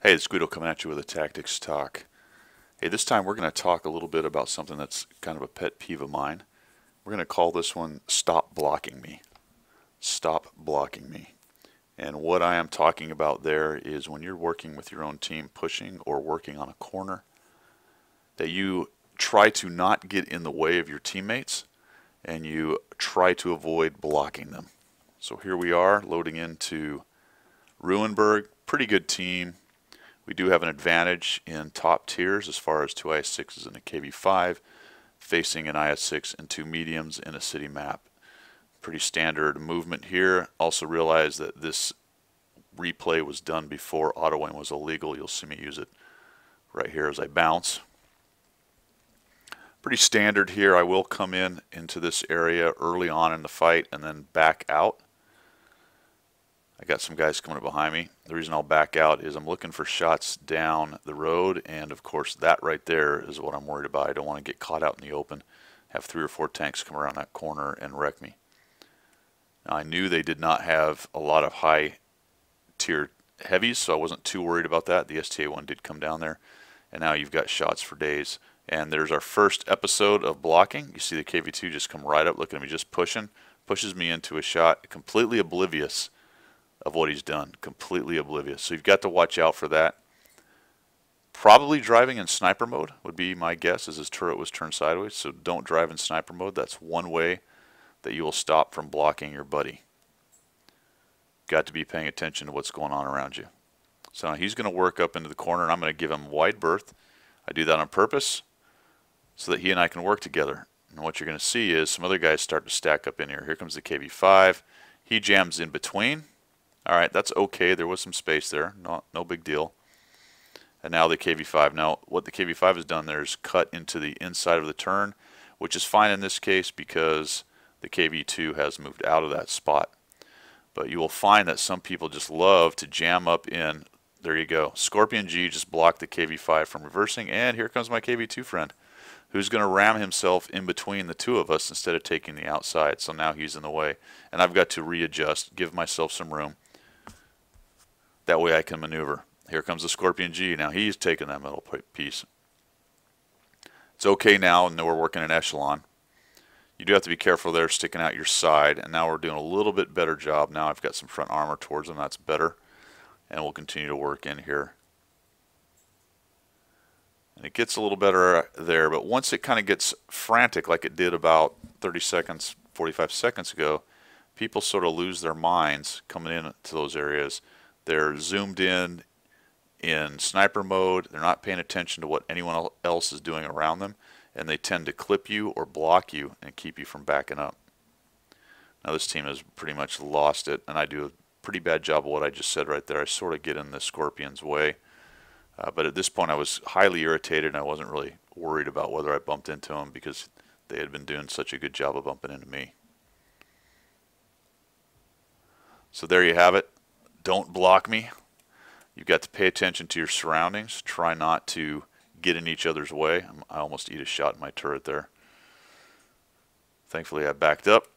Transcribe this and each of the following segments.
Hey, it's Guido coming at you with a tactics talk. Hey, this time we're going to talk a little bit about something that's kind of a pet peeve of mine. We're going to call this one Stop Blocking Me. Stop Blocking Me. And what I am talking about there is when you're working with your own team, pushing or working on a corner, that you try to not get in the way of your teammates and you try to avoid blocking them. So here we are loading into Ruinberg. Pretty good team. We do have an advantage in top tiers as far as two IS-6s and a KV-5 facing an IS-6 and two mediums in a city map. Pretty standard movement here. Also realize that this replay was done before autoing was illegal. You'll see me use it right here as I bounce. Pretty standard here. I will come in into this area early on in the fight and then back out. I got some guys coming up behind me. The reason I'll back out is I'm looking for shots down the road, and of course that right there is what I'm worried about. I don't want to get caught out in the open, have 3 or 4 tanks come around that corner and wreck me. Now, I knew they did not have a lot of high tier heavies, so I wasn't too worried about that. The STA-1 did come down there, and now you've got shots for days. And there's our first episode of blocking. You see the KV-2 just come right up, looking at me, just pushes me into a shot, completely oblivious of what he's done, completely oblivious. So you've got to watch out for that. Probably driving in sniper mode would be my guess, as his turret was turned sideways. So don't drive in sniper mode. That's one way that you will stop from blocking your buddy. Got to be paying attention to what's going on around you. So now he's going to work up into the corner, and I'm going to give him wide berth. I do that on purpose so that he and I can work together. And what you're going to see is some other guys start to stack up in here. Here comes the KV-5. He jams in between. Alright, that's okay. There was some space there. No big deal. And now the KV-5. Now, what the KV-5 has done there is cut into the inside of the turn, which is fine in this case because the KV-2 has moved out of that spot. But you will find that some people just love to jam up in. There you go. Scorpion G just blocked the KV-5 from reversing, and here comes my KV-2 friend, who's going to ram himself in between the two of us instead of taking the outside. So now he's in the way. And I've got to readjust, give myself some room. That way I can maneuver. Here comes the Scorpion G. Now he's taking that middle piece. It's okay now, and we're working an echelon. You do have to be careful there, sticking out your side. And now we're doing a little bit better job. Now I've got some front armor towards them. That's better. And we'll continue to work in here. And it gets a little better there. But once it kind of gets frantic like it did about 30 seconds, 45 seconds ago, people sort of lose their minds coming into those areas. They're zoomed in sniper mode. They're not paying attention to what anyone else is doing around them, and they tend to clip you or block you and keep you from backing up. Now this team has pretty much lost it, and I do a pretty bad job of what I just said right there. I sort of get in the Scorpion's way, but at this point I was highly irritated, and I wasn't really worried about whether I bumped into them because they had been doing such a good job of bumping into me. So there you have it. Don't block me. You've got to pay attention to your surroundings. Try not to get in each other's way. I almost eat a shot in my turret there. Thankfully I backed up.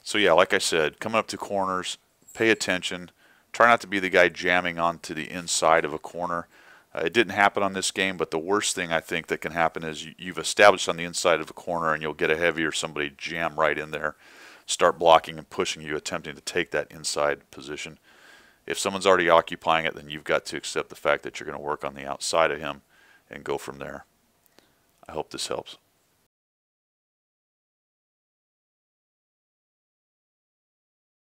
So yeah, like I said, coming up to corners, pay attention. Try not to be the guy jamming onto the inside of a corner. It didn't happen on this game, but the worst thing I think that can happen is you've established on the inside of a corner and you'll get a heavy or somebody jam right in there, start blocking and pushing you, attempting to take that inside position. If someone's already occupying it, then you've got to accept the fact that you're going to work on the outside of him and go from there. I hope this helps.